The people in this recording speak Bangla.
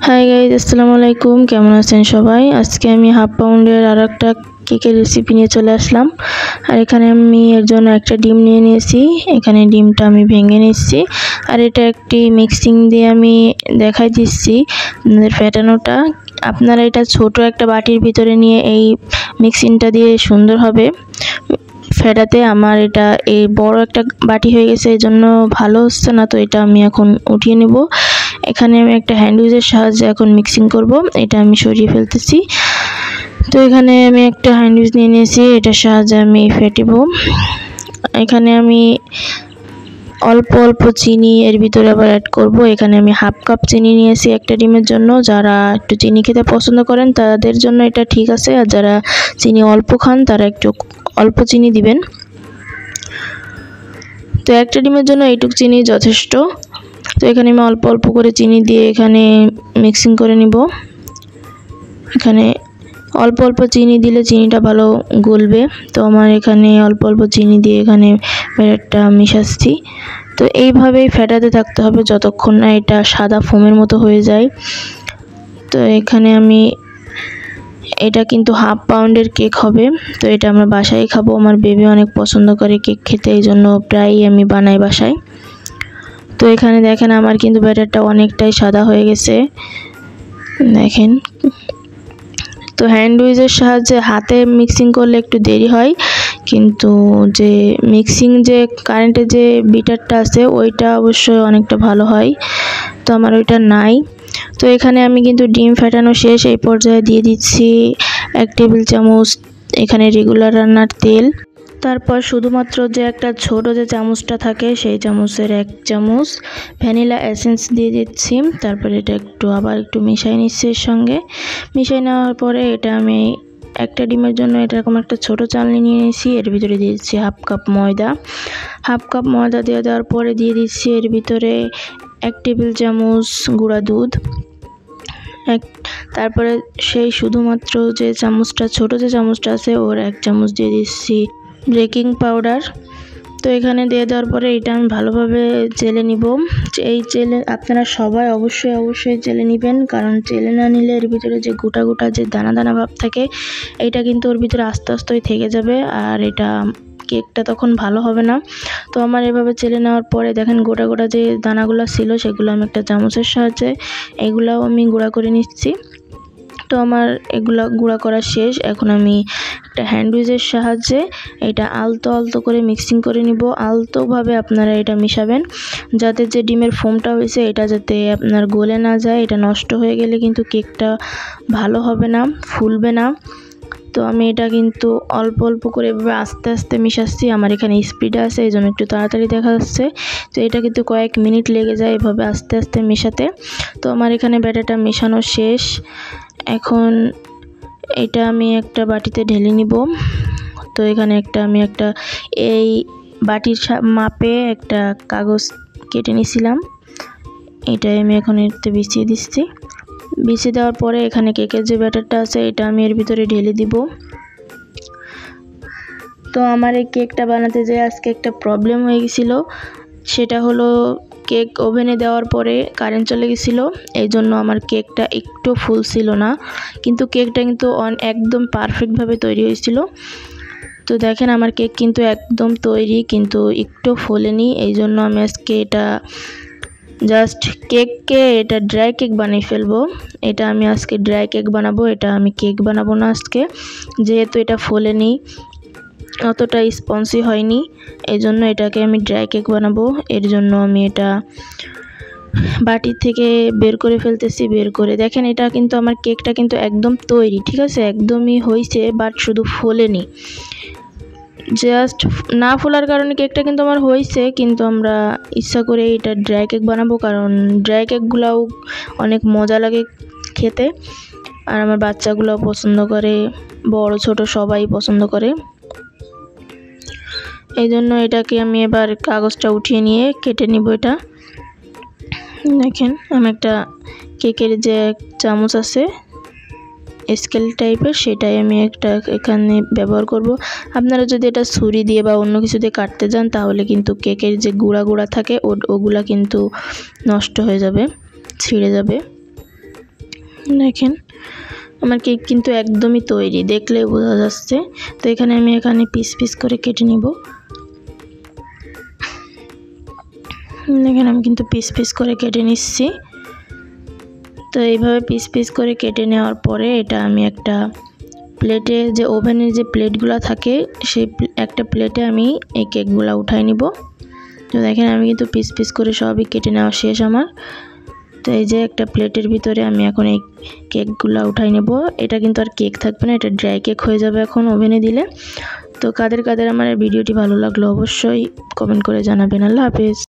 হাই গাইজ, আসসালামু আলাইকুম। কেমন আছেন সবাই? আজকে আমি হাফ পাউন্ডের আর একটা কেকের রেসিপি নিয়ে চলে আসলাম। আর এখানে আমি এর জন্য একটা ডিম নিয়ে নিয়েছি। এখানে ডিমটা আমি ভেঙে নিচ্ছি। আর এটা একটি মিক্সিং দিয়ে আমি দেখাই দিচ্ছি ফেটানোটা। আপনারা এটা ছোট একটা বাটির ভিতরে নিয়ে এই মিক্সিংটা দিয়ে সুন্দরভাবে ফেটাতে। আমার এটা এই বড় একটা বাটি হয়ে গেছে, এই জন্য ভালো হচ্ছে না, তো এটা আমি এখন উঠিয়ে নেব। এখানে আমি একটা হ্যান্ড উইচের সাহায্যে এখন মিক্সিং করব। এটা আমি সরিয়ে ফেলতেছি। তো এখানে আমি একটা হ্যান্ড উইচ নিয়ে নিয়েছি, এটার সাহায্যে আমি ফেটিব। এখানে আমি অল্প অল্প চিনি এর ভিতরে আবার অ্যাড করব। এখানে আমি হাফ কাপ চিনি নিয়েছি একটা ডিমের জন্য। যারা একটু চিনি খেতে পছন্দ করেন তাদের জন্য এটা ঠিক আছে, আর যারা চিনি অল্প খান তারা একটু অল্প চিনি দিবেন। তো একটা ডিমের জন্য এইটুক চিনি যথেষ্ট। তো এখানে আমি অল্প অল্প করে চিনি দিয়ে এখানে মিক্সিং করে নিব। এখানে অল্প অল্প চিনি দিলে চিনিটা ভালো গলবে। তো আমার এখানে অল্প অল্প চিনি দিয়ে এখানে ব্যাটারটা মিশাচ্ছি। তো এইভাবেই ফেটাতে থাকতে হবে যতক্ষণ না এটা সাদা ফোমের মতো হয়ে যায়। তো এখানে আমি এটা কিন্তু হাফ পাউন্ডের কেক হবে। তো এটা আমরা বাসায় খাবো। আমার বেবি অনেক পছন্দ করে কেক খেতে, এই জন্য প্রায়ই আমি বানাই বাসায়। তো এখানে দেখেন আমার কিন্তু ব্যাটারটা অনেকটাই সাদা হয়ে গেছে, দেখেন। তো হ্যান্ড উইচের সাহায্যে হাতে মিক্সিং করলে একটু দেরি হয়, কিন্তু যে মিক্সিং যে কারেন্টের যে বিটারটা আছে ওইটা অবশ্যই অনেকটা ভালো হয়। তো আমার ওইটা নাই। তো এখানে আমি কিন্তু ডিম ফেটানো শেষ। এই পর্যায়ে দিয়ে দিচ্ছি 1 টেবিল চামচ এখানে রেগুলার রান্নার তেল। তারপর শুধুমাত্র যে একটা ছোট যে চামচটা থাকে সেই চামচের 1 চামচ ভ্যানিলা এসেন্স দিয়ে দিচ্ছি। তারপরে এটা আবার একটু মিশিয়ে নিচ্ছি এর সঙ্গে। মিশিয়ে নেওয়ার পরে এটা আমি একটা ডিমের জন্য এরকম একটা ছোট চালনি নিয়ে নিয়েছি। এর ভিতরে দিয়ে দিচ্ছি হাফ কাপ ময়দা। হাফ কাপ ময়দা দিয়ে দেওয়ার পরে দিয়ে দিচ্ছি এর ভিতরে 1 টেবিল চামচ গুঁড়া দুধ। তারপরে সেই শুধুমাত্র যে চামচটা ছোট যে চামচটা আছে ওর 1 চামচ দিয়ে দিচ্ছি বেকিং পাউডার। তো এখানে দিয়ে দেওয়ার পরে এটা আমি ভালোভাবে চেলে নিব। এই চেলে আপনারা সবাই অবশ্যই চেলে নেবেন, কারণ চেলে না নিলে এর ভিতরে যে গোটা গোটা যে দানা দানা ভাব থাকে এটা কিন্তু ওর ভিতরে আস্তে আস্তেই থেকে যাবে, আর এটা কেকটা তখন ভালো হবে না। তো আমার এভাবে চেলে নেওয়ার পরে দেখেন গোটা গোটা যে দানাগুলো ছিল সেগুলো আমি একটা চামচের সাহায্যে এগুলাও আমি গুঁড়া করে নিচ্ছি। তো আমার এগুলা গুঁড়া করা শেষ। এখন আমি একটা হ্যান্ড উইচের সাহায্যে এটা আলতো আলতো করে মিক্সিং করে নিব। আলতোভাবে আপনারা এটা মিশাবেন, যাতে যে ডিমের ফোমটা হয়েছে এটা যাতে আপনার গলে না যায়। এটা নষ্ট হয়ে গেলে কিন্তু কেকটা ভালো হবে না, ফুলবে না। তো আমি এটা কিন্তু অল্প অল্প করে এভাবে আস্তে আস্তে মিশাচ্ছি। আমার এখানে স্পিড আছে, এই জন্য একটু তাড়াতাড়ি দেখা যাচ্ছে। তো এটা কিন্তু কয়েক মিনিট লেগে যায় এভাবে আস্তে আস্তে মেশাতে। তো আমার এখানে ব্যাটারটা মেশানো শেষ। এখন এটা আমি একটা বাটিতে ঢেলে নিব। তো এখানে আমি একটা এই বাটির মাপে একটা কাগজ কেটে নিয়েছিলাম, এটাই আমি এখন এতে বিছিয়ে দিচ্ছি। বিছিয়ে দেওয়ার পরে এখানে কেকের যে ব্যাটারটা আছে এটা আমি এর ভিতরে ঢেলে দিব। তো আমার এই কেকটা বানাতে যেয়ে আজকে একটা প্রবলেম হয়ে গেছিলো, সেটা হলো কেক ওভেনে দেওয়ার পরে কারেন্ট চলে গেছিলো, এই জন্য আমার কেকটা একটু ফুলছিল না, কিন্তু কেকটা কিন্তু একদম পারফেক্টভাবে তৈরি হয়েছিল। তো দেখেন আমার কেক কিন্তু একদম তৈরি, কিন্তু একটু ফোলেনি। এই জন্য আমি আজকে এটা জাস্ট এটা ড্রাই কেক বানিয়ে ফেলবো। এটা আমি আজকে ড্রাই কেক বানাবো, এটা আমি কেক বানাবো না আজকে, যেহেতু এটা ফোলেনি, অতটা স্পঞ্জি হয়নি, এই জন্য এটাকে আমি ড্রাই কেক বানাবো। এর জন্য আমি এটা বাটি থেকে বের করে ফেলতেছি। বের করে দেখেন এটা কিন্তু আমার কেকটা কিন্তু একদম তৈরি, ঠিক আছে, একদমই হয়েছে, বাট শুধু ফোলেনি। জাস্ট না ফোলার কারণে কেকটা কিন্তু আমার হয়েছে, কিন্তু আমরা ইচ্ছা করে এটা ড্রাই কেক বানাবো, কারণ ড্রাই কেকগুলোও অনেক মজা লাগে খেতে, আর আমার বাচ্চাগুলোও পছন্দ করে, বড় ছোট সবাই পছন্দ করে। এই জন্য এটাকে আমি এবার কাগজটা উঠিয়ে নিয়ে কেটে নিব। এটা দেখেন আমি একটা কেকের যে চামচ আছে স্কেল টাইপের, সেটাই আমি একটা এখানে ব্যবহার করব। আপনারা যদি এটা ছুরি দিয়ে বা অন্য কিছু দিয়ে কাটতে যান তাহলে কিন্তু কেকের যে গুঁড়া থাকে ওগুলা কিন্তু নষ্ট হয়ে যাবে, ছিঁড়ে যাবে। দেখেন আমার কেক কিন্তু একদমই তৈরি, দেখলেই বোঝা যাচ্ছে। তো এখানে আমি পিস পিস করে কেটে নিব। দেখেন আমি কিন্তু পিস পিস করে কেটে নিচ্ছি। তো এইভাবে পিস পিস করে কেটে নেওয়ার পরে এটা আমি একটা প্লেটে, যে ওভেনের যে প্লেটগুলো থাকে সেই একটা প্লেটে আমি এই কেকগুলো উঠাই নিব। তো দেখেন আমি কিন্তু পিস পিস করে সবই কেটে নেওয়া শেষ আমার। তো এই যে একটা প্লেটের ভিতরে আমি এখন এই কেকগুলো উঠাই নেব। এটা কিন্তু আর কেক থাকবে না, এটা ড্রাই কেক হয়ে যাবে এখন ওভেনে দিলে। তো কাদের কাদের আমার ভিডিওটি ভালো লাগলো অবশ্যই কমেন্ট করে জানাবেন। আল্লাহ হাফেজ।